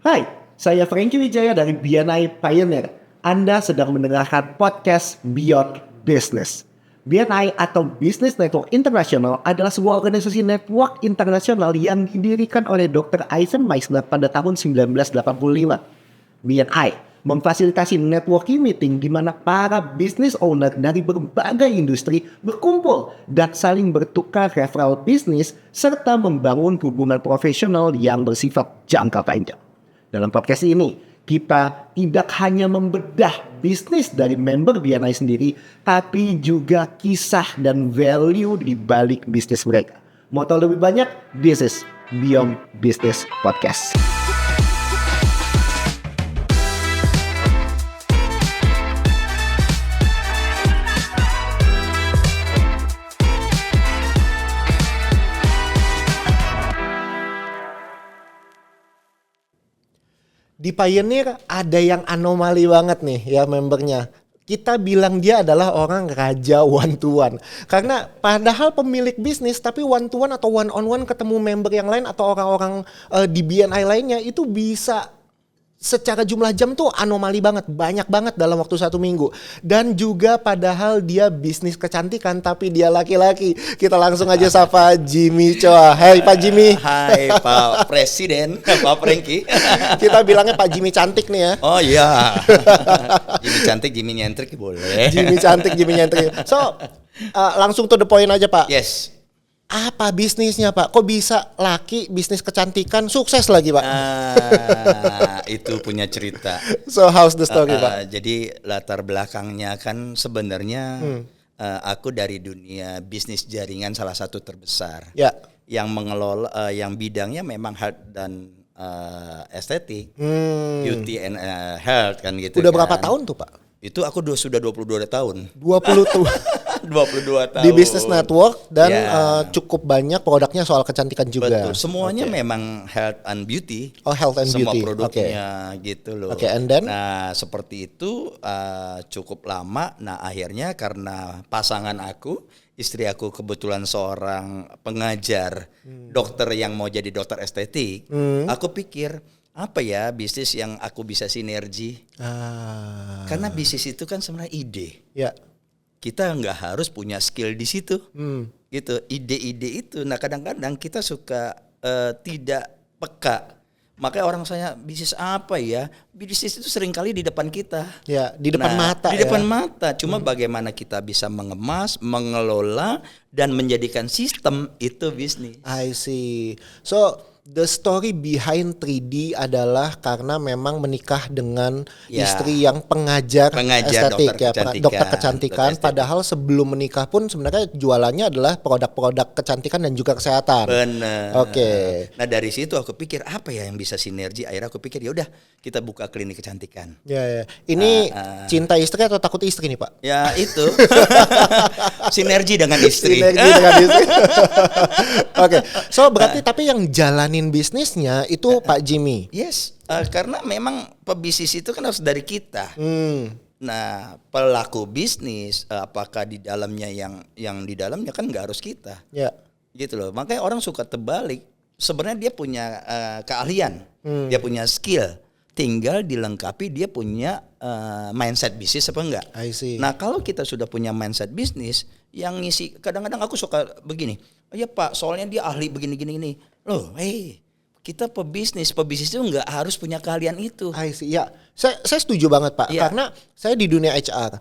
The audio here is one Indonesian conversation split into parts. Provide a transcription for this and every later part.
Hai, saya Franky Wijaya dari BNI Pioneer. Anda sedang mendengarkan podcast Beyond Business. BNI atau Business Network International adalah sebuah organisasi network internasional yang didirikan oleh Dr. Eisen Meissner pada tahun 1985. BNI memfasilitasi networking meeting di mana para business owner dari berbagai industri berkumpul dan saling bertukar referral bisnis serta membangun hubungan profesional yang bersifat jangka panjang. Dalam podcast ini, kita tidak hanya membedah bisnis dari member BNI sendiri, tapi juga kisah dan value di balik bisnis mereka. Mau tahu lebih banyak? This is Beyond Business Podcast. Di Pioneer ada yang anomali banget nih ya membernya. Kita bilang dia adalah orang raja one to one. Karena padahal pemilik bisnis tapi one to one atau one on one ketemu member yang lain atau orang-orang di BNI lainnya itu bisa secara jumlah jam tuh anomali banget, banyak banget dalam waktu 1 minggu. Dan juga padahal dia bisnis kecantikan tapi dia laki-laki. Kita langsung aja sapa Jimmy Choa. Hai Pak Jimmy. Hai Pak Presiden, Pak Franky. Kita bilangnya Pak Jimmy cantik nih ya. Oh iya. Jimmy cantik, Jimmy nyentrik boleh. Jimmy cantik, Jimmy nyentrik. So, langsung to the point aja Pak. Yes. Apa bisnisnya Pak? Kok bisa laki bisnis kecantikan sukses lagi Pak? Itu punya cerita. So how's the story Pak? Jadi latar belakangnya kan sebenarnya aku dari dunia bisnis jaringan salah satu terbesar. Ya. Yang mengelola, yang bidangnya memang health dan estetik, beauty and health kan gitu. Udah kan. berapa tahun tuh Pak? Itu aku sudah 22 tahun. 20 tuh. 22 tahun. Di Business Network dan Ya. cukup banyak produknya soal kecantikan juga. Betul. Semuanya memang health and beauty. Oh, health and semua beauty. produknya gitu loh. Oke, and then? Nah, seperti itu cukup lama. Nah, akhirnya karena pasangan aku, istri aku kebetulan seorang pengajar, dokter yang mau jadi dokter estetik, aku pikir apa ya bisnis yang aku bisa sinergi? Karena bisnis itu kan sebenarnya ide. Ya. Kita nggak harus punya skill di situ, gitu. Ide-ide itu, nah kadang-kadang kita suka tidak peka. Makanya orang saya bisnis apa ya? Bisnis itu seringkali di depan kita. Ya, di depan mata. Di depan mata. Cuma bagaimana kita bisa mengemas, mengelola, dan menjadikan sistem itu bisnis. I see. So the story behind 3D adalah karena memang menikah dengan istri yang pengajar estetik dokter kecantikan. Padahal sebelum menikah pun sebenarnya jualannya adalah produk-produk kecantikan dan juga kesehatan. Benar. Oke. Nah dari situ aku pikir apa ya yang bisa sinergi. Akhirnya aku pikir ya udah kita buka klinik kecantikan. Ya. Ini cinta istri atau takut istri nih Pak? Ya itu sinergi dengan istri. Sinergi dengan istri. Oke. So berarti tapi yang jalanin bisnisnya itu Pak Jimmy. Yes, karena memang pebisnis itu kan harus dari kita. Nah, pelaku bisnis apakah di dalamnya yang di dalamnya kan nggak harus kita. Ya. Gitu loh. Makanya orang suka terbalik. Sebenarnya dia punya keahlian, dia punya skill. Tinggal dilengkapi dia punya mindset bisnis apa enggak. I see. Nah, kalau kita sudah punya mindset bisnis yang ngisi, kadang-kadang aku suka begini. Oh ya Pak, soalnya dia ahli begini. Loh, kita pebisnis itu nggak harus punya keahlian itu. I see. Ya, saya setuju banget Pak. Ya. Karena saya di dunia HR,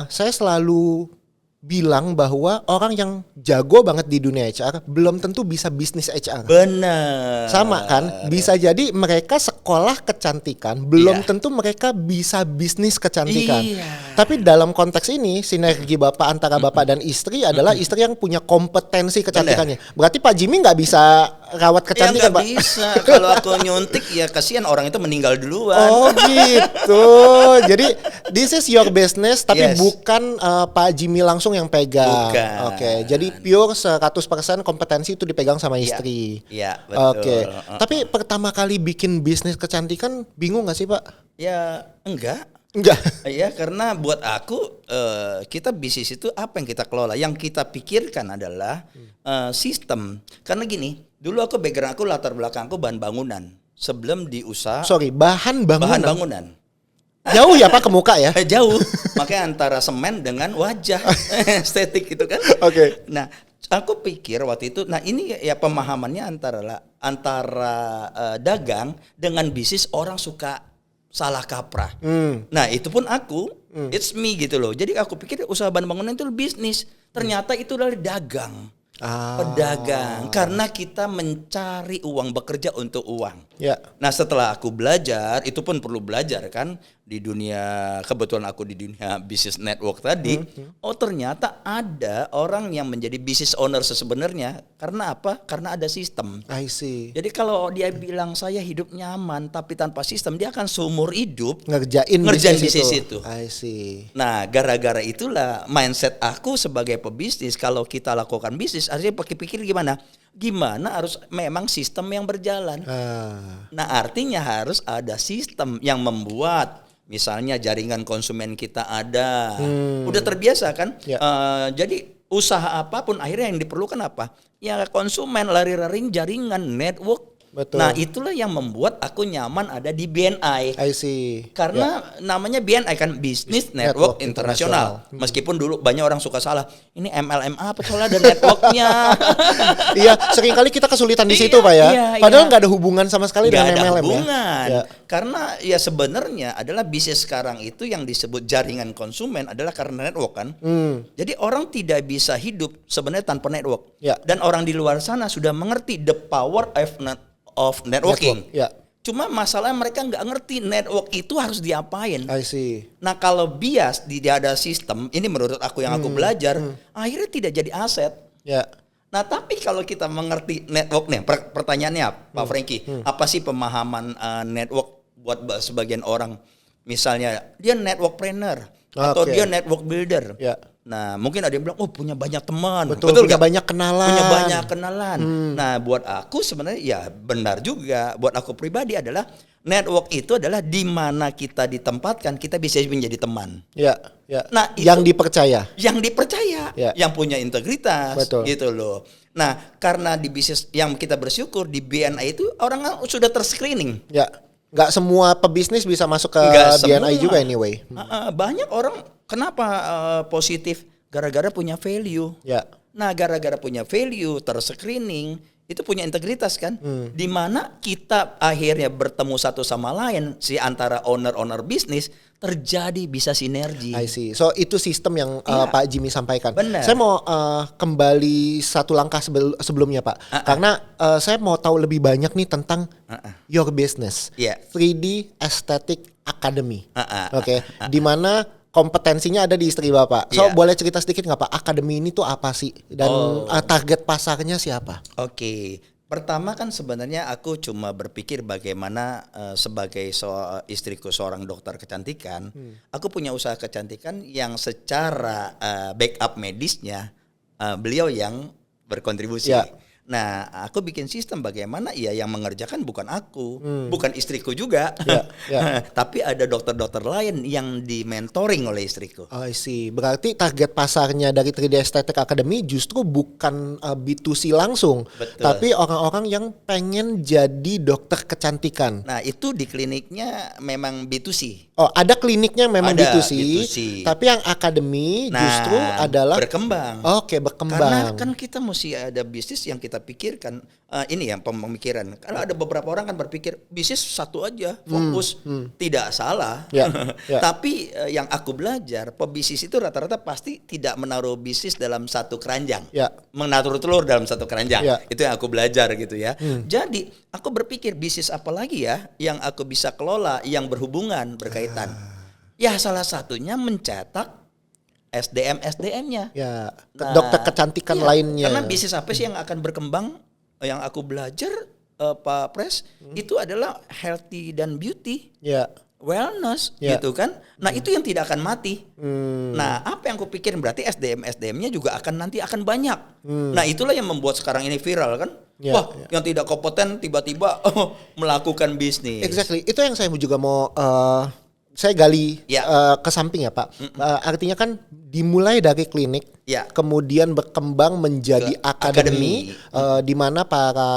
saya selalu bilang bahwa orang yang jago banget di dunia HR belum tentu bisa bisnis HR. Benar. Sama kan? Bisa jadi mereka sekolah kecantikan, belum tentu mereka bisa bisnis kecantikan. Iya. Tapi dalam konteks ini sinergi Bapak antara Bapak dan istri adalah istri yang punya kompetensi kecantikannya. Berarti Pak Jimmy nggak bisa rawat kecantikan Pak? Pak? Bisa. Kalau aku nyuntik ya kasihan orang itu meninggal duluan. Oh gitu. Jadi this is your business tapi bukan Pak Jimmy langsung yang pegang. Bukan. Oke, jadi pure 100% kompetensi itu dipegang sama istri. Iya, betul. Oke. Tapi pertama kali bikin bisnis kecantikan bingung gak sih, Pak? Ya, enggak. Enggak. Ya, karena buat aku kita bisnis itu apa yang kita kelola? Yang kita pikirkan adalah sistem. Karena gini, dulu aku background aku latar belakangku bahan bangunan. sebelum di usaha Sorry, bahan bahan bangunan. bangunan. Jauh ya Pak ke muka ya? Jauh, makanya antara semen dengan wajah estetik itu kan. Oke. Nah, aku pikir waktu itu, nah ini ya pemahamannya antara dagang dengan bisnis orang suka salah kaprah. Nah, itu pun aku, it's me gitu loh. Jadi aku pikir usaha bahan bangunan itu bisnis, ternyata itu adalah dagang. Pedagang, karena kita mencari uang, bekerja untuk uang. Ya. Nah setelah aku belajar, itu pun perlu belajar kan di dunia, kebetulan aku di dunia bisnis network tadi. Oh ternyata ada orang yang menjadi business owner sebenarnya karena apa? Karena ada sistem. I see. Jadi kalau dia bilang saya hidup nyaman tapi tanpa sistem, dia akan seumur hidup Ngerjain bisnis itu. I see. Nah, gara-gara itulah mindset aku sebagai pebisnis, kalau kita lakukan bisnis, harusnya pikir gimana? Gimana harus memang sistem yang berjalan. Nah, artinya harus ada sistem yang membuat, misalnya jaringan konsumen kita ada, udah terbiasa kan? Ya. Jadi usaha apapun akhirnya yang diperlukan apa? Ya konsumen, lari-laring jaringan, network. Betul. Nah, itulah yang membuat aku nyaman ada di BNI. I see. Karena namanya BNI kan Business Network Internasional. Meskipun dulu banyak orang suka salah. Ini MLM apa soalnya ada networknya. Iya, seringkali kita kesulitan di situ Pak ya. Iya, Padahal iya. nggak ada hubungan sama sekali Nggak dengan ada MLM hubungan. ya. Karena ya sebenarnya adalah bisnis sekarang itu yang disebut jaringan konsumen adalah karena network kan. Jadi orang tidak bisa hidup sebenarnya tanpa network. Ya. Dan orang di luar sana sudah mengerti the power of networking. Network, ya. Cuma masalahnya mereka nggak ngerti network itu harus diapain. I see. Nah kalau bias tidak ada sistem, ini menurut aku yang aku belajar, akhirnya tidak jadi aset. Ya. Nah tapi kalau kita mengerti network nih, pertanyaannya Pak Franky, apa sih pemahaman network buat sebagian orang? Misalnya dia network planner atau Oke. dia network builder. Ya. Nah mungkin ada yang bilang, oh punya banyak teman. Betul, punya nggak? banyak kenalan. Punya banyak kenalan. Nah buat aku sebenarnya ya benar juga. Buat aku pribadi adalah network itu adalah di mana kita ditempatkan, kita bisa menjadi teman. Ya, ya. Nah, yang itu- dipercaya. Yang dipercaya, Ya. yang punya integritas, Betul. gitu loh. Nah, karena di bisnis yang kita bersyukur di BNI itu orang sudah terscreening. Ya. Nggak semua pebisnis bisa masuk ke Nggak BNI semua. juga anyway. Banyak orang kenapa positif gara-gara punya value. Ya. Nah, gara-gara punya value, terscreening, itu punya integritas kan? Di mana kita akhirnya bertemu satu sama lain, si antara owner bisnis terjadi bisa sinergi. I see. So itu sistem yang Iya. Pak Jimmy sampaikan. Benar. Saya mau kembali satu langkah sebelumnya Pak. Karena saya mau tahu lebih banyak nih tentang your business. Iya. 3D Aesthetic Academy. Oke. Di mana kompetensinya ada di istri Bapak. So Iya. boleh cerita sedikit nggak Pak? Akademi ini tuh apa sih? Dan target pasarnya siapa? Oke, pertama kan sebenarnya aku cuma berpikir bagaimana sebagai istriku seorang dokter kecantikan, aku punya usaha kecantikan yang secara backup medisnya beliau yang berkontribusi. Ya. Nah, aku bikin sistem bagaimana ya yang mengerjakan bukan aku, bukan istriku juga, Ya, ya. tapi ada dokter-dokter lain yang di mentoring oleh istriku. I see. Berarti target pasarnya dari 3D Aesthetic Academy justru bukan B2C langsung, Betul. tapi orang-orang yang pengen jadi dokter kecantikan. Nah, itu di kliniknya memang B2C. Oh, ada kliniknya memang Ada, B2C, B2C. tapi yang akademi justru adalah berkembang. Oke, berkembang. Karena kan kita mesti ada bisnis yang kita pikirkan. Ini yang pemikiran. Karena ada beberapa orang kan berpikir bisnis satu aja, fokus. Tidak salah. Ya, ya. Tapi yang aku belajar, pebisnis itu rata-rata pasti tidak menaruh bisnis dalam satu keranjang. Ya. Menaruh telur dalam satu keranjang. Ya. Itu yang aku belajar gitu ya. Jadi aku berpikir bisnis apa lagi ya yang aku bisa kelola yang berhubungan, berkaitan. Ya salah satunya mencetak SDM-nya. Ya, Nah, dokter kecantikan iya, lainnya. Karena bisnis apa sih yang akan berkembang? Yang aku belajar Pak Pres itu adalah healthy dan beauty, Ya. wellness Ya. gitu kan. Nah itu yang tidak akan mati. Nah apa yang aku pikirin berarti SDM-nya juga nanti akan banyak. Nah itulah yang membuat sekarang ini viral kan. Ya, Wah ya. yang tidak kompeten tiba-tiba melakukan bisnis. Exactly. Itu yang saya juga mau saya gali Ya. ke samping ya Pak. Artinya kan dimulai dari klinik, Ya. kemudian berkembang menjadi Ke akademi, di mana para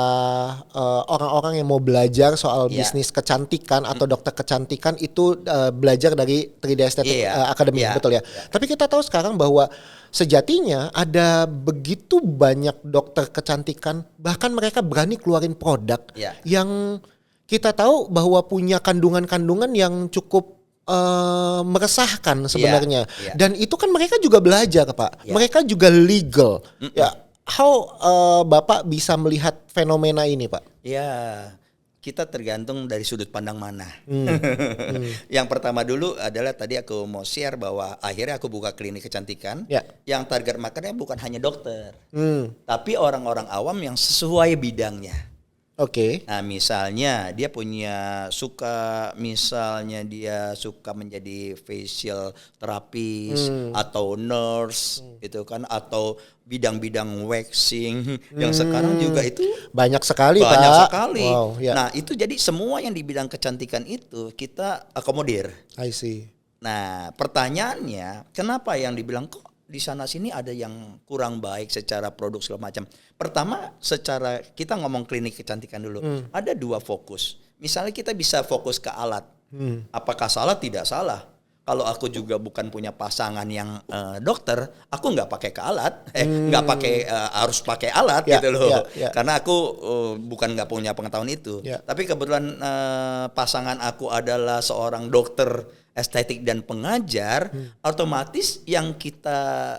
orang-orang yang mau belajar soal Ya. bisnis kecantikan atau dokter kecantikan itu belajar dari 3D Aesthetic Iya. Academy, Ya. betul ya. Tapi kita tahu sekarang bahwa sejatinya ada begitu banyak dokter kecantikan, bahkan mereka berani keluarin produk Ya. yang kita tahu bahwa punya kandungan-kandungan yang cukup meresahkan sebenarnya. Iya. Dan itu kan mereka juga belajar, Pak. Iya. Mereka juga legal. Ya, how Bapak bisa melihat fenomena ini, Pak? Ya, kita tergantung dari sudut pandang mana. Yang pertama dulu adalah tadi aku mau share bahwa akhirnya aku buka klinik kecantikan. Ya. Yang target marketnya bukan hanya dokter, Hmm, tapi orang-orang awam yang sesuai bidangnya. Oke. Nah, misalnya dia suka menjadi facial therapist atau nurse gitu kan, atau bidang-bidang waxing yang sekarang juga itu Banyak sekali, Pak. banyak sekali. Wow, ya. Nah, itu jadi semua yang di bidang kecantikan itu kita akomodir. I see. Nah, pertanyaannya, kenapa yang dibilang kok di sana sini ada yang kurang baik secara produk segala macam? Pertama, secara kita ngomong klinik kecantikan dulu. Ada dua fokus. Misalnya kita bisa fokus ke alat. Apakah salah? Tidak salah. Kalau aku juga bukan punya pasangan yang dokter, aku nggak pakai ke alat, nggak pakai harus pakai alat Ya, gitu loh. ya. Karena aku bukan nggak punya pengetahuan itu. Ya. Tapi kebetulan pasangan aku adalah seorang dokter estetik dan pengajar, otomatis yang kita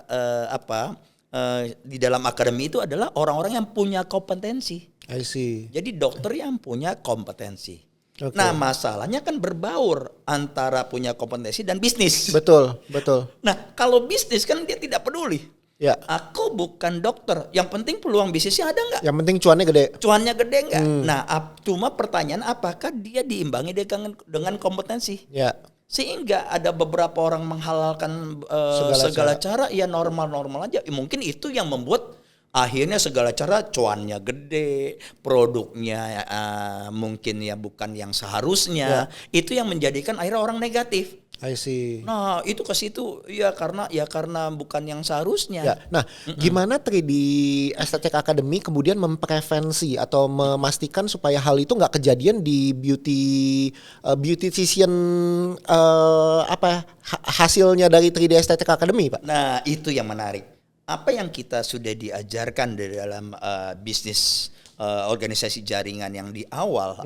di dalam akademi itu adalah orang-orang yang punya kompetensi. I see. Jadi dokter yang punya kompetensi. Oke. Nah, masalahnya kan berbaur antara punya kompetensi dan bisnis. Betul, betul. Nah, kalau bisnis kan dia tidak peduli. Ya. Aku bukan dokter, yang penting peluang bisnisnya ada nggak? Yang penting cuannya gede. Cuannya gede nggak? Nah, cuma pertanyaan apakah dia diimbangi dengan kompetensi? Ya. Sehingga ada beberapa orang menghalalkan segala cara, ya normal-normal aja. Mungkin itu yang membuat akhirnya segala cara cuannya gede, produknya mungkin ya bukan yang seharusnya. Itu yang menjadikan akhirnya orang negatif. I see. Nah, itu ke situ ya karena bukan yang seharusnya. Ya. Nah, gimana 3D Aesthetic Academy kemudian memprevensi atau memastikan supaya hal itu nggak kejadian di beautician hasilnya dari 3D Aesthetic Academy, Pak? Nah, itu yang menarik. Apa yang kita sudah diajarkan di dalam bisnis organisasi jaringan yang di awal,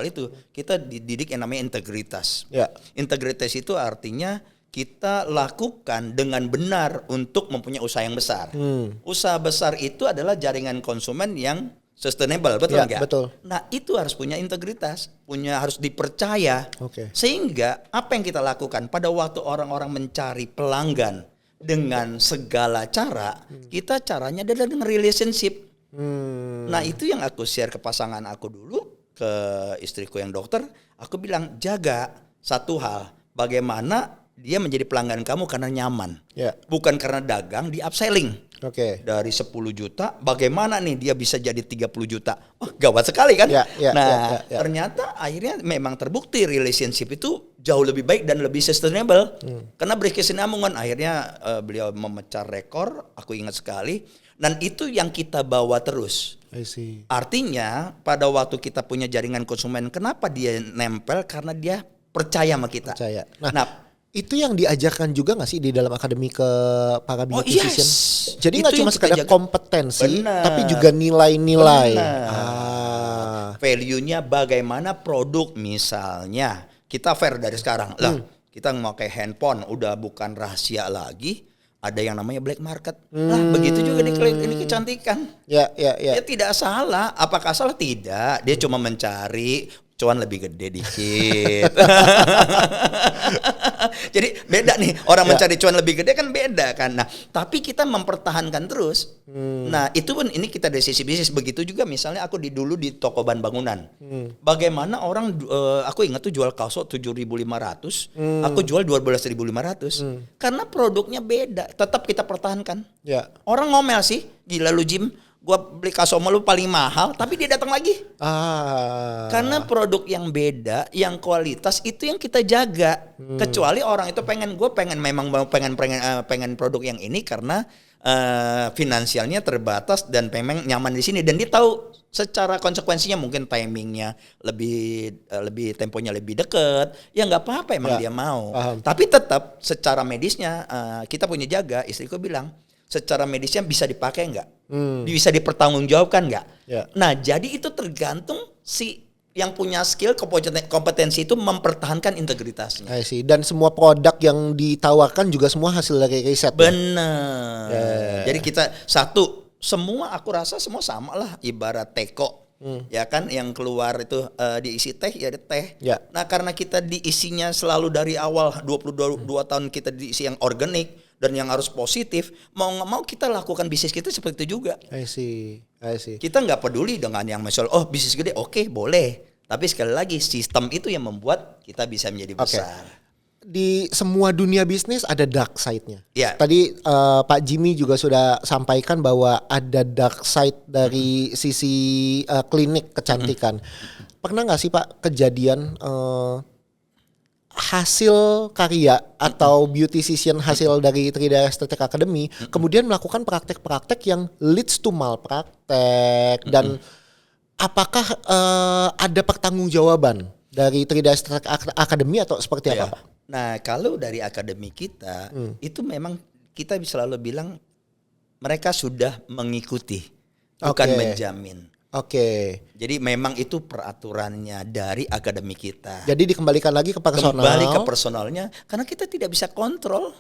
itu kita dididik yang namanya integritas. Ya. Integritas itu artinya kita lakukan dengan benar untuk mempunyai usaha yang besar. Usaha besar itu adalah jaringan konsumen yang sustainable, betul Ya, nggak? betul. Nah, itu harus punya integritas, harus dipercaya. Oke. Sehingga apa yang kita lakukan pada waktu orang-orang mencari pelanggan dengan segala cara, kita caranya adalah dengan relationship. Nah, itu yang aku share ke pasangan aku dulu, ke istriku yang dokter. Aku bilang, jaga satu hal, bagaimana dia menjadi pelanggan kamu karena nyaman. Ya. Bukan karena dagang, di upselling. Oke. Dari 10 juta, bagaimana nih dia bisa jadi 30 juta? Oh, gawat sekali kan? Ya, ya, nah, ya. ternyata akhirnya memang terbukti relationship itu jauh lebih baik dan lebih sustainable. Karena berkesinambungan, akhirnya beliau memecah rekor, aku ingat sekali. Dan itu yang kita bawa terus. I see. Artinya pada waktu kita punya jaringan konsumen, kenapa dia nempel? Karena dia percaya sama kita. Percaya. Nah, Itu yang diajarkan juga nggak sih di dalam akademi ke para beautician? yes. Jadi Itu nggak cuma yang kita sekedar jaga. kompetensi, Benar. tapi juga nilai-nilai. Benar. Value-nya bagaimana produk, misalnya kita fair dari sekarang lah, kita mau pakai handphone udah bukan rahasia lagi, ada yang namanya black market. Lah begitu juga di klinik kecantikan. Ya. Ya tidak salah. Apakah salah? Tidak. Dia cuma mencari cuan lebih gede dikit. Jadi beda nih, orang mencari cuan lebih gede kan beda kan. Nah, tapi kita mempertahankan terus. Nah, itu pun ini kita dari sisi bisnis. Begitu juga misalnya aku dulu di toko bahan bangunan. Bagaimana orang aku ingat tuh jual kaos 7.500, aku jual 12.500. Karena produknya beda, tetap kita pertahankan. Ya. Orang ngomel sih, gila lu Jim, gua beli kaos sama lu paling mahal, tapi dia datang lagi. Karena produk yang beda, yang kualitas itu yang kita jaga. Kecuali orang itu pengen produk yang ini karena finansialnya terbatas dan pengen nyaman di sini, dan dia tahu secara konsekuensinya mungkin timingnya lebih temponya lebih deket, ya nggak apa-apa emang dia mau. Tapi tetap secara medisnya kita punya jaga. Istriku bilang secara medisnya bisa dipakai nggak, bisa dipertanggungjawabkan nggak. Nah jadi itu tergantung si yang punya skill, kompetensi itu mempertahankan integritasnya. I see. Dan semua produk yang ditawarkan juga semua hasil dari riset. Bener. Jadi kita semua aku rasa semua sama lah, ibarat teko. Ya kan yang keluar itu diisi teh ya teh. Nah karena kita diisinya selalu dari awal 22 tahun kita diisi yang organik dan yang harus positif, mau nggak mau kita lakukan bisnis kita seperti itu juga. I see. Kita nggak peduli dengan yang misal bisnis gede, oke, boleh. Tapi sekali lagi sistem itu yang membuat kita bisa menjadi besar. Di semua dunia bisnis ada dark side-nya. Ya. Tadi Pak Jimmy juga sudah sampaikan bahwa ada dark side dari sisi klinik kecantikan. Pernah nggak sih Pak kejadian hasil karya atau beautician hasil dari 3D Aesthetic Academy kemudian melakukan praktek-praktek yang leads to malpraktek, dan apakah ada pertanggungjawaban dari 3D Aesthetic Academy atau seperti apa Pak? Nah kalau dari akademi kita itu memang kita selalu bilang mereka sudah mengikuti, bukan menjamin. Jadi memang itu peraturannya dari akademi kita. Jadi dikembalikan lagi ke personal. Kembali ke personalnya karena kita tidak bisa kontrol.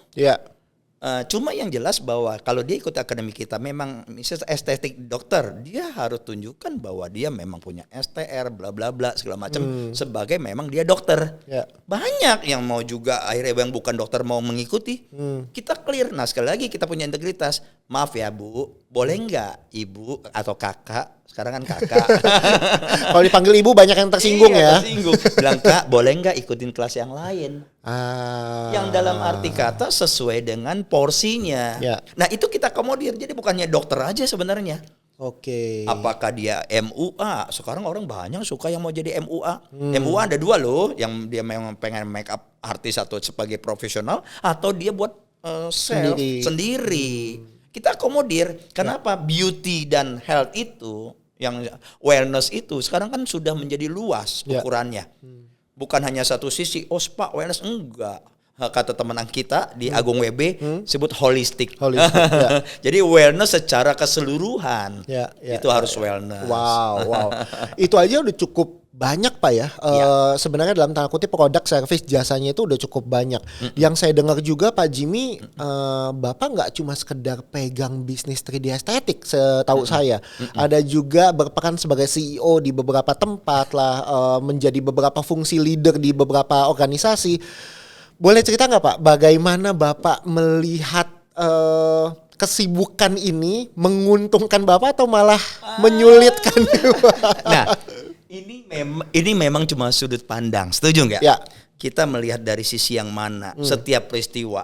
Cuma yang jelas bahwa kalau dia ikut akademi kita memang misalnya estetik dokter, dia harus tunjukkan bahwa dia memang punya STR bla bla bla segala macam sebagai memang dia dokter. Banyak yang mau juga akhirnya yang bukan dokter mau mengikuti. Kita clear. Nah sekali lagi kita punya integritas. Maaf ya Bu, boleh nggak Ibu atau Kakak? Sekarang kan Kakak. Kalau dipanggil Ibu banyak yang tersinggung ya. Tersinggung. Bilang Kak, boleh nggak ikutin kelas yang lain? Yang dalam arti kata sesuai dengan porsinya. Nah itu kita akomodir. Jadi bukannya dokter aja sebenarnya. Apakah dia MUA? Sekarang orang banyak suka yang mau jadi MUA. MUA ada dua loh, yang dia memang pengen make up artis atau sebagai profesional, atau dia buat self sendiri. Kita akomodir. Kenapa? Beauty dan health itu, yang wellness itu sekarang kan sudah menjadi luas ukurannya. Bukan hanya satu sisi, spa, wellness, enggak. Kata teman kita di Agung WB sebut holistik. Jadi wellness secara keseluruhan. Itu harus wellness. Wow. Itu aja udah cukup banyak Pak ya. Sebenarnya dalam tanda kutip produk, service, jasanya itu udah cukup banyak. Yang saya dengar juga Pak Jimmy, Bapak nggak cuma sekedar pegang bisnis 3D estetik setahu saya. Ada juga berperan sebagai CEO di beberapa tempat lah, menjadi beberapa fungsi leader di beberapa organisasi. Boleh cerita nggak Pak, bagaimana Bapak melihat kesibukan ini menguntungkan Bapak atau malah menyulitkan? Nah, ini memang cuma sudut pandang, setuju nggak? Kita melihat dari sisi yang mana, setiap peristiwa,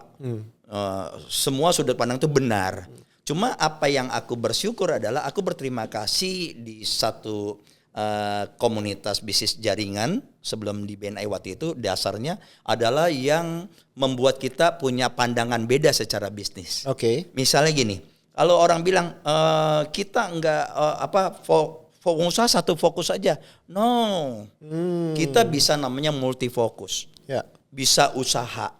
semua sudut pandang itu benar. Cuma apa yang aku bersyukur adalah aku berterima kasih di satu komunitas bisnis jaringan sebelum di BNI waktu itu, dasarnya adalah yang membuat kita punya pandangan beda secara bisnis. Misalnya gini, kalau orang bilang kita enggak pengusaha satu fokus aja, no, kita bisa namanya multifokus, bisa usaha.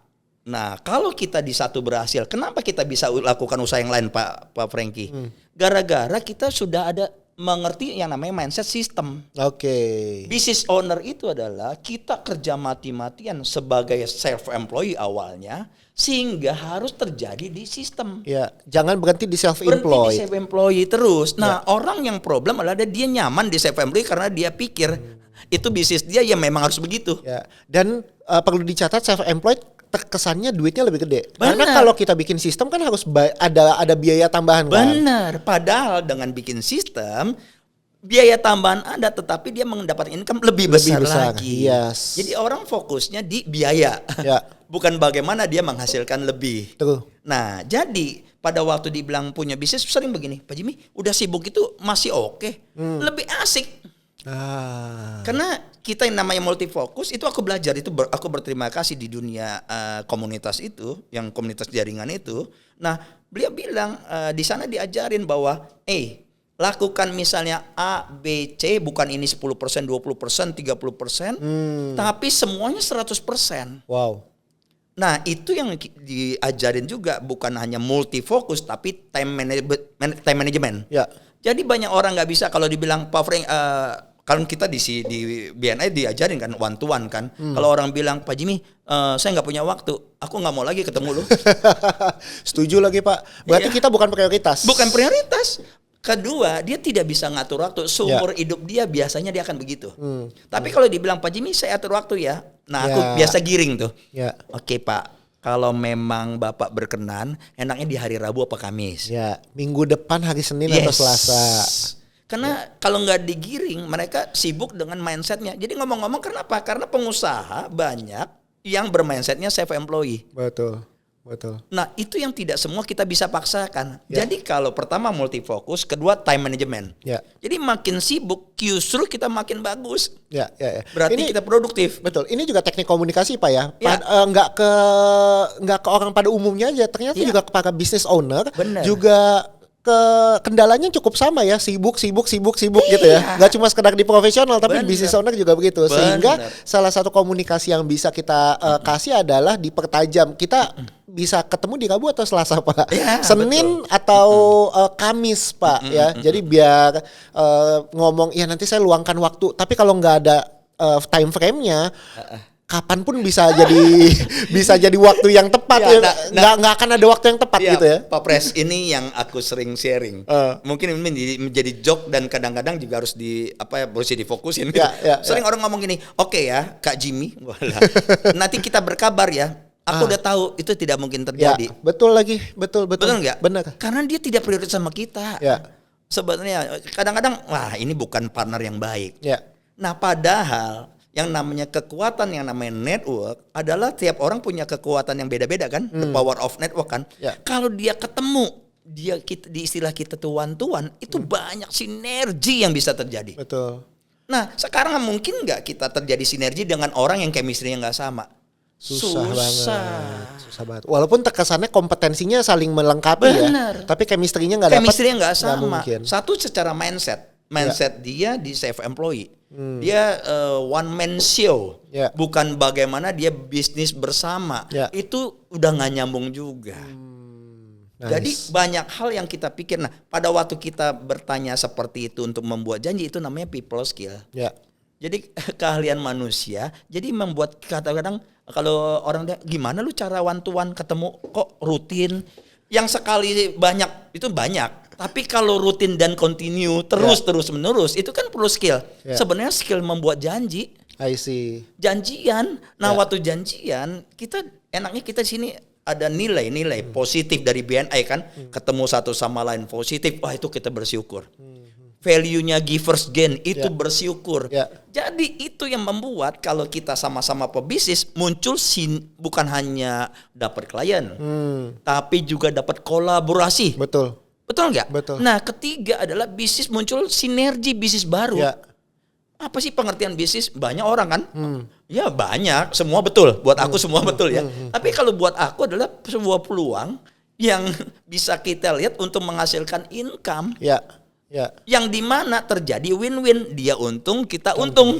Nah kalau kita di satu berhasil, kenapa kita bisa lakukan usaha yang lain Pak Franky? Gara-gara kita sudah ada mengerti yang namanya mindset system. Business owner itu adalah kita kerja mati-matian sebagai self-employed awalnya, sehingga harus terjadi di sistem. Jangan berhenti di self-employed. Berhenti di self-employed terus. Nah orang yang problem adalah dia nyaman di self-employed karena dia pikir itu bisnis dia yang memang harus begitu. Dan perlu dicatat self-employed terkesannya duitnya lebih gede. Karena kalau kita bikin sistem kan harus ada biaya tambahan kan. Benar. Padahal dengan bikin sistem biaya tambahan ada, tetapi dia mendapat income lebih besar lagi. Jadi orang fokusnya di biaya. Bukan bagaimana dia menghasilkan lebih. Nah, jadi pada waktu dibilang punya bisnis sering begini, Pak Jimmy udah sibuk itu masih oke, lebih asik. Karena kita yang namanya multifokus itu aku belajar itu aku berterima kasih di dunia komunitas itu, yang komunitas jaringan itu. Nah, beliau bilang di sana diajarin bahwa lakukan misalnya A, B, C, bukan ini 10%, 20%, 30%, tapi semuanya 100%. Wow. Nah, itu yang diajarin juga, bukan hanya multifokus tapi time management. Ya. Jadi banyak orang nggak bisa kalau dibilang Pak Frank, kalau kita di BNI diajarin kan one to one kan. Kalau orang bilang Pak Jimmy, saya nggak punya waktu, aku nggak mau lagi ketemu lu. Setuju lagi Pak. Berarti kita bukan prioritas. Bukan prioritas. Kedua, dia tidak bisa ngatur waktu. Seumur hidup dia biasanya dia akan begitu. Tapi kalau dibilang Pak Jimmy saya atur waktu ya. Nah, aku biasa giring tuh. Ya. Oke Pak, kalau memang Bapak berkenan, enaknya di hari Rabu apa Kamis? Ya, minggu depan hari Senin atau Selasa. Karena kalau nggak digiring, mereka sibuk dengan mindsetnya. Jadi ngomong-ngomong kenapa? Karena pengusaha banyak yang bermindsetnya self-employed. Betul. Nah, itu yang tidak semua kita bisa paksakan. Jadi kalau pertama multifokus, kedua time management. Ya. Jadi makin sibuk, justru kita makin bagus. Ya. Berarti kita produktif. Betul. Ini juga teknik komunikasi Pak ya. Ya. Nggak ke orang pada umumnya aja. Ternyata juga ke para business owner. Bener. Juga kendalanya cukup sama ya, sibuk gitu ya. Nggak cuma sekedar di profesional tapi business owner juga begitu. Sehingga salah satu komunikasi yang bisa kita kasih adalah dipertajam. Kita bisa ketemu di Rabu atau Selasa Pak, Senin atau Kamis Pak ya. Jadi biar ngomong ya nanti saya luangkan waktu. Tapi kalau nggak ada time frame-nya, kapanpun bisa jadi waktu yang tepat ya. Nggak akan ada waktu yang tepat gitu ya. Pak Pres, ini yang aku sering sharing. Mungkin ini menjadi joke dan kadang-kadang juga harus harus difokusin. Sering orang ngomong gini, oke ya Kak Jimmy, nanti kita berkabar ya. Aku udah tahu itu tidak mungkin terjadi. Ya, betul lagi, betul. Betul nggak? Benar. Karena dia tidak prioritas sama kita. Ya. Sebenarnya kadang-kadang, wah ini bukan partner yang baik. Ya. Nah padahal yang namanya kekuatan, yang namanya network adalah tiap orang punya kekuatan yang beda-beda kan, the power of network kan. Kalau dia ketemu, di istilah kita tuh one-to-one, itu banyak sinergi yang bisa terjadi. Betul. Nah sekarang mungkin nggak kita terjadi sinergi dengan orang yang chemistry-nya nggak sama? Susah banget. Walaupun terkesannya kompetensinya saling melengkapi ya, tapi chemistry-nya nggak dapat. Chemistry-nya nggak sama. Satu secara mindset dia di self-employed. Dia one man show, bukan bagaimana dia bisnis bersama. Itu udah nggak nyambung juga. Jadi banyak hal yang kita pikir. Nah, pada waktu kita bertanya seperti itu untuk membuat janji, itu namanya people skill. Jadi keahlian manusia. Jadi membuat kadang-kadang kalau orang dia gimana lu cara one to one ketemu kok rutin? Yang sekali banyak itu banyak. Tapi kalau rutin dan continue terus menerus itu kan perlu skill. Sebenarnya skill membuat janji. I see. Janjian. Nah, waktu janjian kita enaknya kita di sini ada nilai-nilai positif dari BNI kan. Ketemu satu sama lain positif. Wah, itu kita bersyukur. Value-nya givers gain itu bersyukur. Jadi itu yang membuat kalau kita sama-sama pebisnis muncul bukan hanya dapat klien, tapi juga dapat kolaborasi. Betul nggak? Betul. Nah, ketiga adalah bisnis muncul sinergi bisnis baru. Apa sih pengertian bisnis? Banyak orang kan? Ya banyak, semua betul. Buat aku semua betul ya. Tapi kalau buat aku adalah sebuah peluang yang bisa kita lihat untuk menghasilkan income. Yang dimana terjadi win-win, dia untung kita untung.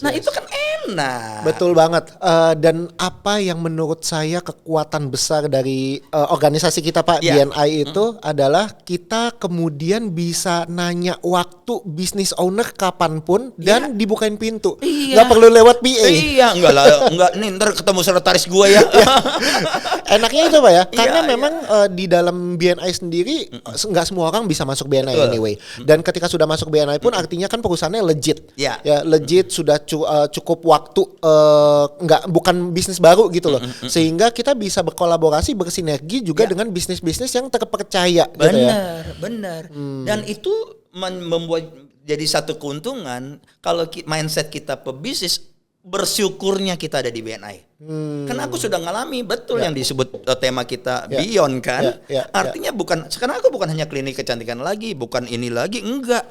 Nah itu kan enak. Betul banget. Dan apa yang menurut saya kekuatan besar dari organisasi kita Pak BNI itu adalah kita kemudian bisa nanya waktu business owner kapanpun dan dibukain pintu. Nggak perlu lewat PA. Enggak. Nih ntar ketemu sekretaris gua ya. Enaknya itu Pak ya. Karena memang di dalam BNI sendiri nggak semua orang bisa masuk BNI anyway. Dan ketika sudah masuk BNI pun artinya kan perusahaannya legit. Ya legit, sudah cukup waktu, bukan bisnis baru gitu loh. Sehingga kita bisa berkolaborasi, bersinergi juga dengan bisnis-bisnis yang terpercaya. Benar. Dan itu membuat jadi satu keuntungan kalau mindset kita pebisnis bersyukurnya kita ada di BNI. Karena aku sudah ngalami betul Ya. yang disebut tema kita Ya. Beyond kan. Ya. Artinya bukan, sekarang aku bukan hanya klinik kecantikan lagi, bukan ini lagi, enggak.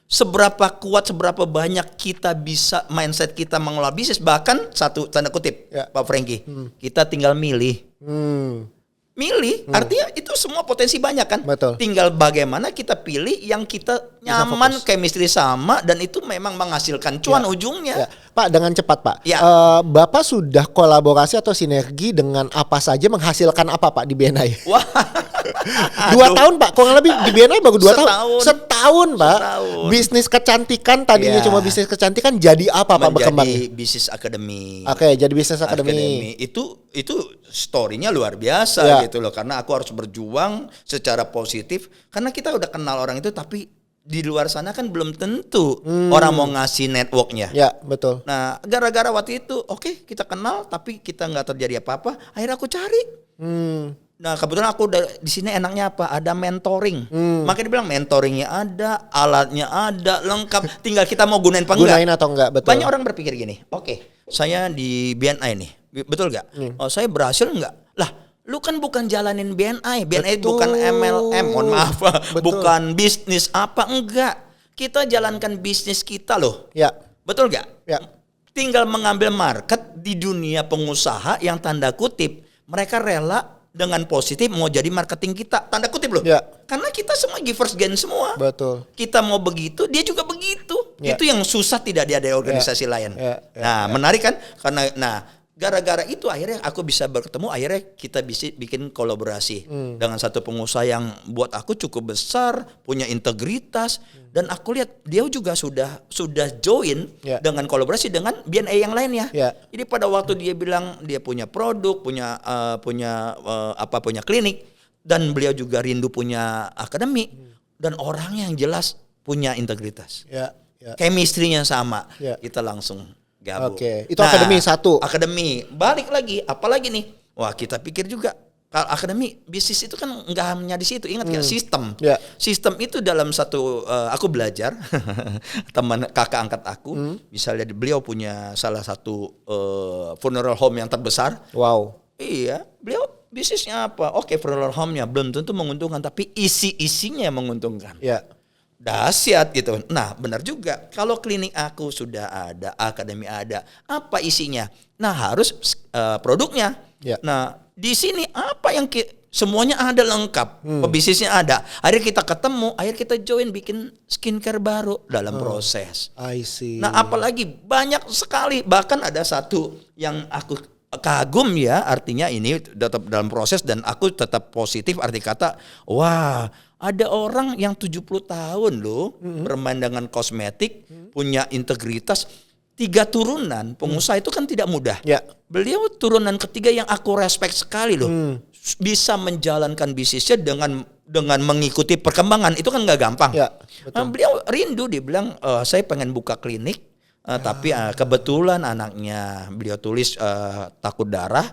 Seberapa kuat, seberapa banyak kita bisa, mindset kita mengelola bisnis, bahkan satu tanda kutip, Ya. Pak Franky, kita tinggal milih. Milih, artinya itu semua potensi banyak kan. Betul. Tinggal bagaimana kita pilih yang kita nyaman, chemistry sama, dan itu memang menghasilkan cuan ujungnya. Ya. Pak, dengan cepat Pak. Ya. Bapak sudah kolaborasi atau sinergi dengan apa saja, menghasilkan apa Pak di BNI? Wah, 2 tahun Pak, kurang lebih di BNI baru 2 tahun. Setahun Pak. Setahun. Bisnis kecantikan tadinya Ya. cuma bisnis kecantikan, jadi apa Pak berkembang? menjadi bisnis akademi. Oke, jadi bisnis akademi. Itu story-nya luar biasa Ya. gitu loh, karena aku harus berjuang secara positif karena kita udah kenal orang itu, tapi di luar sana kan belum tentu orang mau ngasih networknya. Ya, betul. Nah, gara-gara waktu itu, oke, kita kenal tapi kita nggak terjadi apa-apa. Akhirnya aku cari. Nah, kebetulan aku di sini enaknya apa? Ada mentoring. Makanya dibilang mentoringnya ada, alatnya ada, lengkap. Tinggal kita mau gunain apa enggak. Gunain atau enggak, betul. Banyak orang berpikir gini, oke, saya di BNI nih, betul gak? Oh, saya berhasil enggak? Lah, lu kan bukan jalanin BNI. BNI Betul. bukan MLM, mohon maaf, Betul. bukan bisnis apa, enggak. Kita jalankan bisnis kita loh. Ya. Betul gak? Ya. Tinggal mengambil market di dunia pengusaha yang tanda kutip mereka rela dengan positif mau jadi marketing kita, tanda kutip loh. Ya. Karena kita semua givers gain semua. Betul. Kita mau begitu, dia juga begitu. Ya. Itu yang susah tidak ada organisasi lain. Ya. Nah, menarik kan? Karena gara-gara itu akhirnya aku bisa bertemu, akhirnya kita bisa bikin kolaborasi dengan satu pengusaha yang buat aku cukup besar, punya integritas, dan aku lihat dia juga sudah join Ya. dengan kolaborasi dengan BNI yang lainnya. Ya. Jadi pada waktu dia bilang dia punya produk, punya klinik, dan beliau juga rindu punya akademi, dan orangnya yang jelas punya integritas. Ya. Ya. Chemistry-nya sama. Ya. Kita langsung gabung. Oke, itu akademi satu. Akademi. Balik lagi, apalagi nih? Wah, kita pikir juga kalau akademi bisnis itu kan nggak hanya di situ. Ingat nggak sistem? Ya. Sistem itu dalam satu aku belajar teman kakak angkat aku, misalnya beliau punya salah satu funeral home yang terbesar. Wow. Iya, beliau bisnisnya apa? Oke, funeral home-nya belum tentu menguntungkan, tapi isi-isinya yang menguntungkan. Ya. Dahsyat gitu. Nah, benar juga. Kalau klinik aku sudah ada, akademi ada, apa isinya? Nah, harus produknya. Ya. Nah, di sini apa yang semuanya ada lengkap. Pebisnisnya ada. Akhirnya kita ketemu, akhirnya kita join bikin skincare baru dalam proses. I see. Nah, apalagi banyak sekali. Bahkan ada satu yang aku kagum ya, artinya ini tetap dalam proses dan aku tetap positif, arti kata, wah, ada orang yang 70 tahun loh bermain dengan kosmetik, punya integritas, 3 turunan, pengusaha itu kan tidak mudah. Ya. Beliau turunan ketiga yang aku respect sekali loh. Bisa menjalankan bisnisnya dengan mengikuti perkembangan, itu kan nggak gampang. Ya, Nah, beliau rindu, dia bilang, saya pengen buka klinik. Tapi kebetulan anaknya beliau tulis takut darah.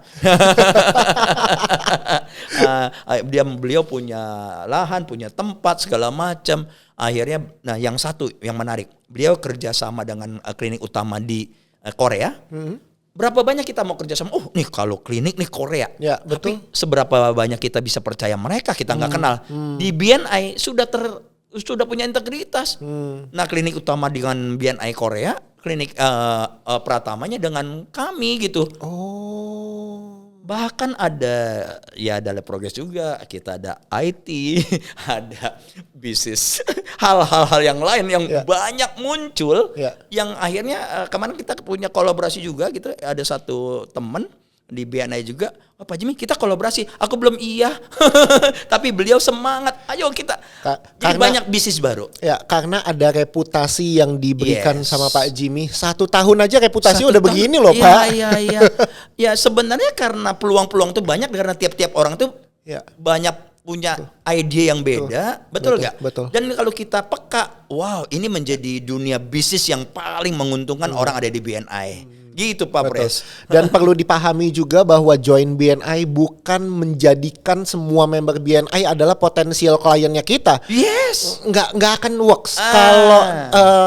Beliau punya lahan, punya tempat segala macam. Akhirnya, nah yang satu yang menarik, beliau kerjasama dengan klinik utama di Korea. Berapa banyak kita mau kerjasama? Oh, nih kalau klinik nih Korea. Ya, betul. Tapi seberapa banyak kita bisa percaya mereka? Kita nggak kenal. Di BNI sudah punya integritas. Nah, klinik utama dengan BNI Korea, klinik pratamanya dengan kami gitu. Oh. Bahkan ada progres juga, kita ada IT, ada bisnis, hal-hal yang lain yang Ya. banyak muncul, Ya. yang akhirnya kemarin kita punya kolaborasi juga gitu. Ada satu teman di BNI juga, Pak Jimmy kita kolaborasi. Aku belum iya, tapi beliau semangat. Ayo kita. Jadi Karena- banyak bisnis baru. Ya, karena ada reputasi yang diberikan Yes. sama Pak Jimmy. 1 tahun aja reputasi 1 udah tahun. begini loh, Iya, Pak. Iya. Ya sebenarnya karena peluang-peluang tuh banyak, karena tiap-tiap orang tuh Ya. banyak punya ide yang beda, betul nggak? Betul. Dan kalau kita peka, wow, ini menjadi dunia bisnis yang paling menguntungkan orang ada di BNI. Gitu Pak Betul. Pres. Dan perlu dipahami juga bahwa join BNI bukan menjadikan semua member BNI adalah potensial kliennya kita. Yes. Nggak akan works kalau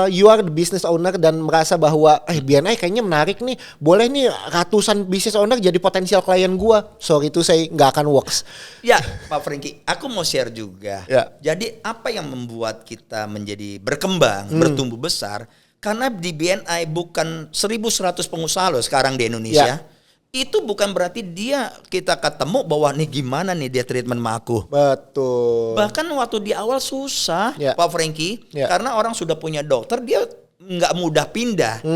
you are the business owner dan merasa bahwa BNI kayaknya menarik nih, boleh nih ratusan business owner jadi potensial klien gua. Sorry itu saya nggak akan works. Ya, Pak Franky, aku mau share juga. Ya. Jadi apa yang membuat kita menjadi berkembang, bertumbuh besar? Karena di BNI bukan 1.100 pengusaha loh sekarang di Indonesia. Ya. Itu bukan berarti kita ketemu bahwa nih gimana nih dia treatment sama aku. Betul. Bahkan waktu di awal susah, Ya. Pak Franky, Ya. karena orang sudah punya dokter, dia nggak mudah pindah.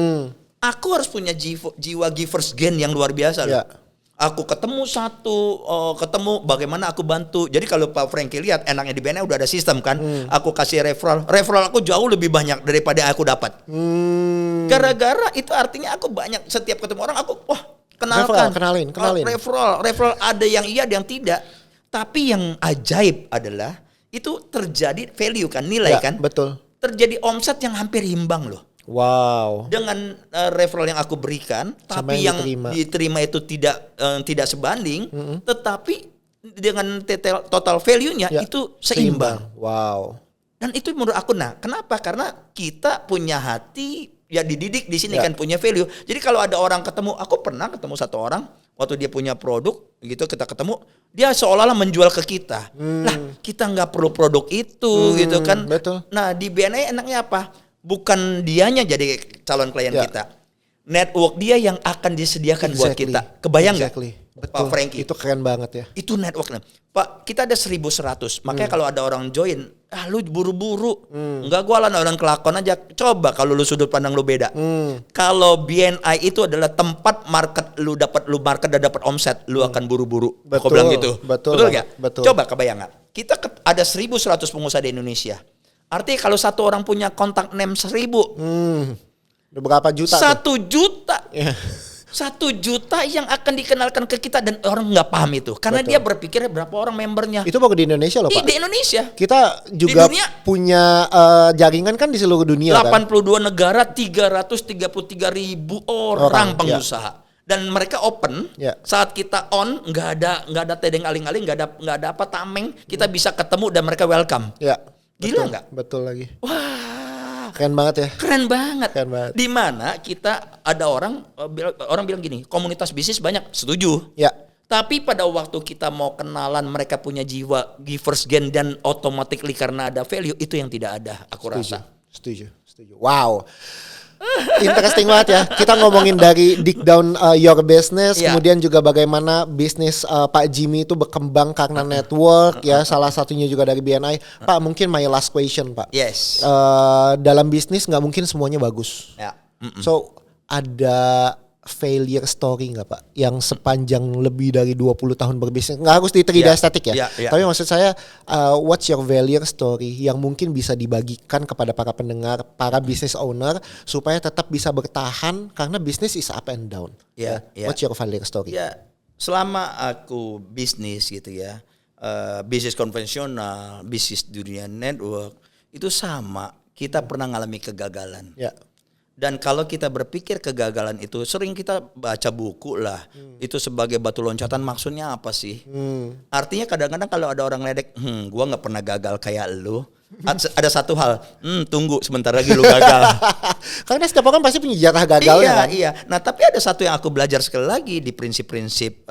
Aku harus punya jiwa givers gain yang luar biasa loh. Ya. Aku ketemu ketemu bagaimana aku bantu. Jadi kalau Pak Franky lihat enaknya di BNI udah ada sistem kan. Aku kasih referral aku jauh lebih banyak daripada aku dapat. Gara-gara itu artinya aku banyak setiap ketemu orang aku kenalkan. Kenalin. Referral ada yang iya ada yang tidak. Tapi yang ajaib adalah itu terjadi value kan, nilai Ya, kan. betul. Terjadi omset yang hampir imbang loh. Wow. Dengan referral yang aku berikan, Sama tapi yang yang diterima. diterima itu tidak sebanding, tetapi dengan total value-nya Ya, itu seimbang. Wow. Dan itu menurut aku kenapa? Karena kita punya hati ya dididik di sini Ya. kan punya value. Jadi kalau ada orang ketemu, aku pernah ketemu satu orang waktu dia punya produk gitu kita ketemu, dia seolah-olah menjual ke kita. Lah, kita nggak perlu produk itu gitu kan. betul. Nah, di BNI enaknya apa? Bukan dianya jadi calon klien Ya. kita. Network dia yang akan disediakan buat Exactly. kita. Kebayang nggak? Exactly. Pak Betul. Franky. Itu keren banget ya. Itu networknya. Pak, kita ada 1.100. Makanya kalau ada orang join, lu buru-buru. Enggak, gua lah orang kelakon aja. Coba kalau lu sudut pandang lu beda. Kalau BNI itu adalah tempat market lu market dan dapat omset, lu akan buru-buru. Aku Betul, bilang gitu. betul Betul banget, nggak? betul. Coba kebayang nggak? Kita ada 1.100 pengusaha di Indonesia. Artinya kalau satu orang punya kontak name 1.000, Udah berapa juta tuh? 1 juta. Ya. 1 juta yang akan dikenalkan ke kita dan orang nggak paham itu. Karena Betul. dia berpikir berapa orang membernya. Itu baru di Indonesia loh, Pak. Di Indonesia. Kita juga dunia. punya jaringan kan di seluruh dunia kan. 82 negara, 333.000 orang pengusaha. Dan mereka open. Ya. Saat kita on, nggak ada tedeng aling-aling, nggak ada apa tameng. Kita bisa ketemu dan mereka welcome. Ya. Gila betul, nggak? Betul lagi. Wah, Keren banget ya. keren banget. Keren banget. Di mana kita ada orang bilang gini, komunitas bisnis banyak, setuju. Ya. Tapi pada waktu kita mau kenalan mereka punya jiwa givers gain dan automatically karena ada value itu yang tidak ada, aku rasa. Setuju. Wow. Interesting banget ya. Kita ngomongin dari dig down your business, Iya. kemudian juga bagaimana bisnis Pak Jimmy itu berkembang karena network ya. Salah satunya juga dari BNI. Pak, mungkin my last question, Pak. Yes. Dalam bisnis nggak mungkin semuanya bagus. Ya. So ada failure story nggak Pak? Yang sepanjang lebih dari 20 tahun berbisnis. Nggak harus di 3D Ya, estetik ya. ya. Tapi maksud saya what's your failure story yang mungkin bisa dibagikan kepada para pendengar, para business owner supaya tetap bisa bertahan karena bisnis is up and down. Ya, ya. What's your failure story? Ya, selama aku bisnis gitu ya, bisnis konvensional, bisnis dunia network, itu sama. Kita pernah ngalami kegagalan. Ya. Dan kalau kita berpikir kegagalan itu, sering kita baca buku lah. Itu sebagai batu loncatan maksudnya apa sih? Artinya kadang-kadang kalau ada orang ledek, gua nggak pernah gagal kayak lu. Ada satu hal, tunggu sebentar lagi lu gagal. Karena setiap orang pasti punya jatah gagalnya Iya, kan? iya. Nah, tapi ada satu yang aku belajar sekali lagi di prinsip-prinsip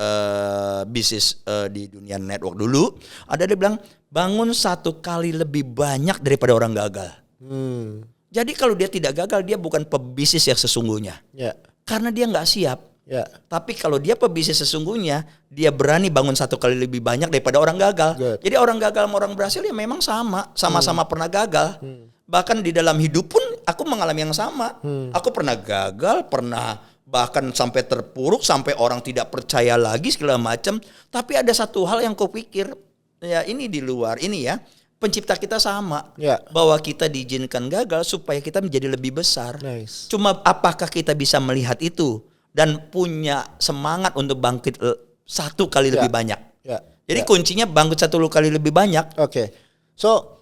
bisnis di dunia network dulu. Ada dia bilang, bangun 1 kali lebih banyak daripada orang gagal. Jadi kalau dia tidak gagal, dia bukan pebisnis yang sesungguhnya. Ya. Karena dia nggak siap. Ya. Tapi kalau dia pebisnis sesungguhnya, dia berani bangun 1 kali lebih banyak daripada orang gagal. Good. Jadi orang gagal sama orang berhasil ya memang sama-sama pernah gagal. Bahkan di dalam hidup pun aku mengalami yang sama. Aku pernah gagal, pernah bahkan sampai terpuruk, sampai orang tidak percaya lagi segala macam. Tapi ada satu hal yang kau pikir, ya ini di luar ini ya. Pencipta kita sama, Ya. bahwa kita diizinkan gagal supaya kita menjadi lebih besar. Nice. Cuma apakah kita bisa melihat itu dan punya semangat untuk bangkit 1 kali lebih banyak? Ya. Jadi Ya. kuncinya bangkit 1 kali lebih banyak. Oke. So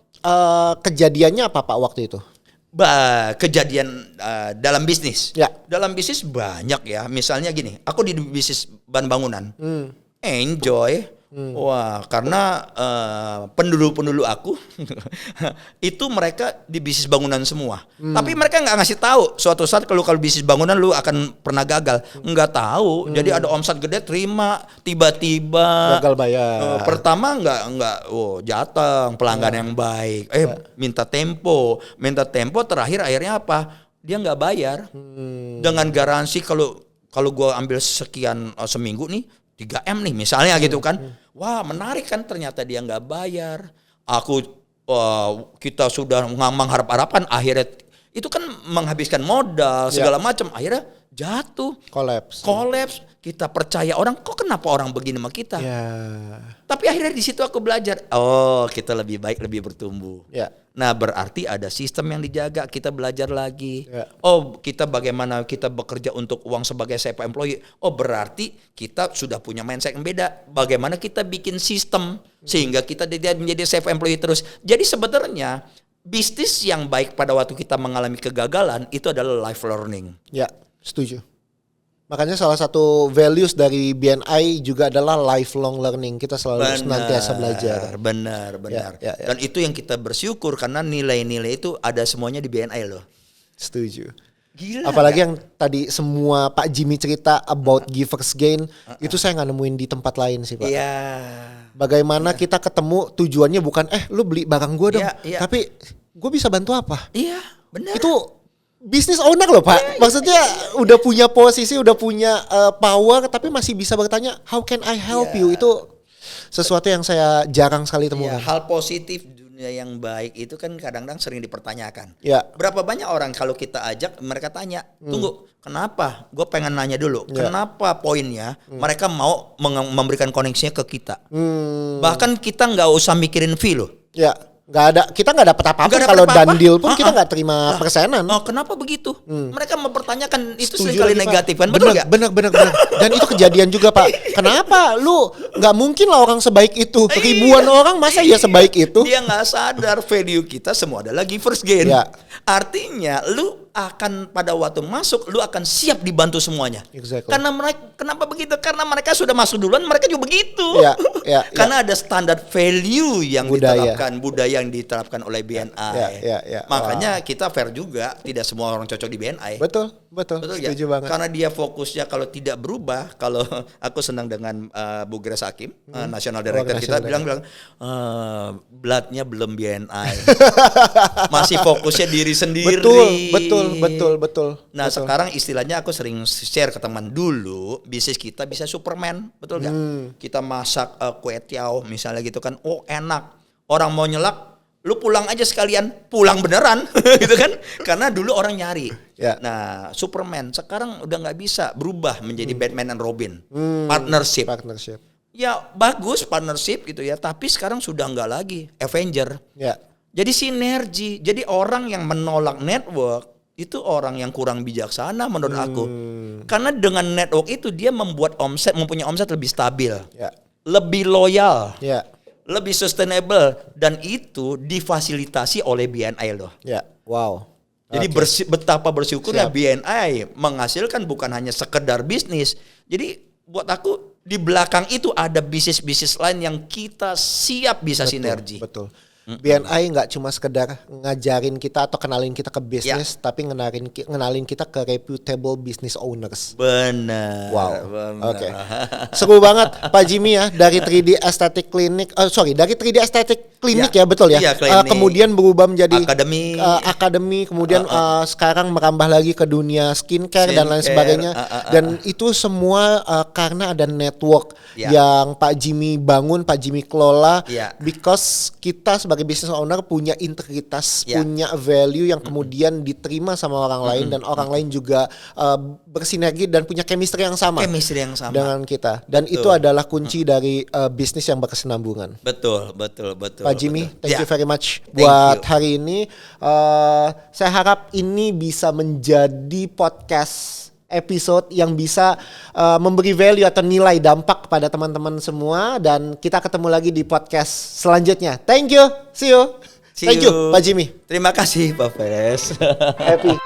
kejadiannya apa Pak waktu itu? kejadian dalam bisnis. Ya. Dalam bisnis banyak ya. Misalnya gini, aku di bisnis bahan bangunan. Enjoy. Wah, karena pendulu-pendulu aku itu mereka di bisnis bangunan semua. Tapi mereka nggak ngasih tahu suatu saat kalau bisnis bangunan lu akan pernah gagal. Nggak tahu. Jadi ada omset gede terima, tiba-tiba Gagal bayar. pertama nggak jateng, pelanggan yang baik. Minta tempo terakhir akhirnya apa? Dia nggak bayar. Dengan garansi kalau gua ambil sekian seminggu nih 3M nih misalnya gitu kan. Wah, menarik kan, ternyata dia nggak bayar. Kita sudah mengharap-harapkan, akhirnya itu kan menghabiskan modal segala macam, akhirnya jatuh. Kolaps. Kita percaya orang, kok kenapa orang begini sama kita? Ya. Tapi akhirnya di situ aku belajar, kita lebih baik, lebih bertumbuh. Ya. Nah, berarti ada sistem yang dijaga, kita belajar lagi. Ya. Kita bagaimana kita bekerja untuk uang sebagai self employee. Berarti kita sudah punya mindset yang beda. Bagaimana kita bikin sistem sehingga kita menjadi self employee terus. Jadi sebenarnya bisnis yang baik pada waktu kita mengalami kegagalan itu adalah life learning. Ya, setuju. Makanya salah satu values dari BNI juga adalah lifelong learning. Kita selalu senantiasa belajar. Benar. Ya. Dan itu yang kita bersyukur karena nilai-nilai itu ada semuanya di BNI loh. Setuju. Gila. Apalagi yang tadi semua Pak Jimmy cerita about givers gain, itu saya nggak nemuin di tempat lain sih Pak. Iya. Bagaimana kita ketemu tujuannya bukan lu beli barang gue dong, Iya. tapi gue bisa bantu apa? Iya, benar. Itu bisnis owner loh Pak. Maksudnya udah punya posisi, udah punya power, tapi masih bisa bertanya, how can I help you? Itu sesuatu yang saya jarang sekali temukan. Hal positif dunia yang baik itu kan kadang-kadang sering dipertanyakan. Ya. Berapa banyak orang kalau kita ajak mereka tanya, tunggu, kenapa? Gue pengen nanya dulu, kenapa poinnya mereka mau memberikan koneksinya ke kita? Bahkan kita nggak usah mikirin fee loh. Ya. Kita nggak dapat apa-apa kalau dandil pun kita nggak terima persenan. Kenapa begitu? Mereka mempertanyakan itu Setuju seringkali lagi, Pak. negatif kan, betul nggak? Benar. Dan itu kejadian juga Pak. Kenapa lu nggak mungkin lah orang sebaik itu? Ribuan orang masa ya sebaik itu? Dia nggak sadar value kita semua adalah givers gain. Ya. Artinya lu akan pada waktu masuk lu akan siap dibantu semuanya. Exactly. Karena kenapa begitu? Karena mereka sudah masuk duluan, mereka juga begitu. Ya. Karena ada standar value yang Budaya yang diterapkan oleh BNI. Ya. Makanya kita fair juga, tidak semua orang cocok di BNI. Betul. Ya? Setuju banget. Karena dia fokusnya kalau tidak berubah, kalau aku senang dengan Bu Grace Hakim, National Director kita bilang bloodnya belum BNI. Masih fokusnya diri sendiri. Betul. Nah, sekarang istilahnya aku sering share ke teman, dulu bisnis kita bisa Superman, betul nggak? Kita masak kue tiaw misalnya gitu kan, enak. Orang mau nyelak, lu pulang aja sekalian, pulang beneran gitu kan? Karena dulu orang nyari. Ya. Nah, Superman sekarang udah nggak bisa berubah menjadi Batman and Robin, partnership. Ya bagus partnership gitu ya, tapi sekarang sudah nggak lagi Avenger. Ya. Jadi sinergi. Jadi orang yang menolak network itu orang yang kurang bijaksana menurut aku. Karena dengan network itu dia mempunyai omset lebih stabil, lebih loyal, lebih sustainable, dan itu difasilitasi oleh BNI loh. Ya. Wow. Jadi betapa bersyukurnya BNI menghasilkan bukan hanya sekedar bisnis. Jadi buat aku di belakang itu ada bisnis-bisnis lain yang kita siap bisa sinergi. Betul. BNI nggak cuma sekedar ngajarin kita atau kenalin kita ke bisnis, tapi ngenalin kita ke reputable business owners. Benar. Wow. Oke. Seru banget Pak Jimmy ya, dari 3D Aesthetic Clinic. Dari 3D Aesthetic Clinic ya betul ya. Kemudian berubah menjadi akademi, kemudian sekarang merambah lagi ke dunia skincare dan lain sebagainya. Dan itu semua karena ada network yang Pak Jimmy bangun, Pak Jimmy kelola. Because kita sebagai business owner punya integritas, punya value yang kemudian diterima sama orang lain, dan orang lain juga bersinergi dan punya chemistry yang sama dengan kita. Dan itu adalah kunci dari bisnis yang berkesinambungan. Betul. Pak Jimmy, thank you very much buat hari ini. Saya harap ini bisa menjadi podcast episode yang bisa memberi value atau nilai dampak kepada teman-teman semua, dan kita ketemu lagi di podcast selanjutnya. Thank you. See you. See Thank you, Pak Jimmy. Terima kasih Pak Pes. Happy.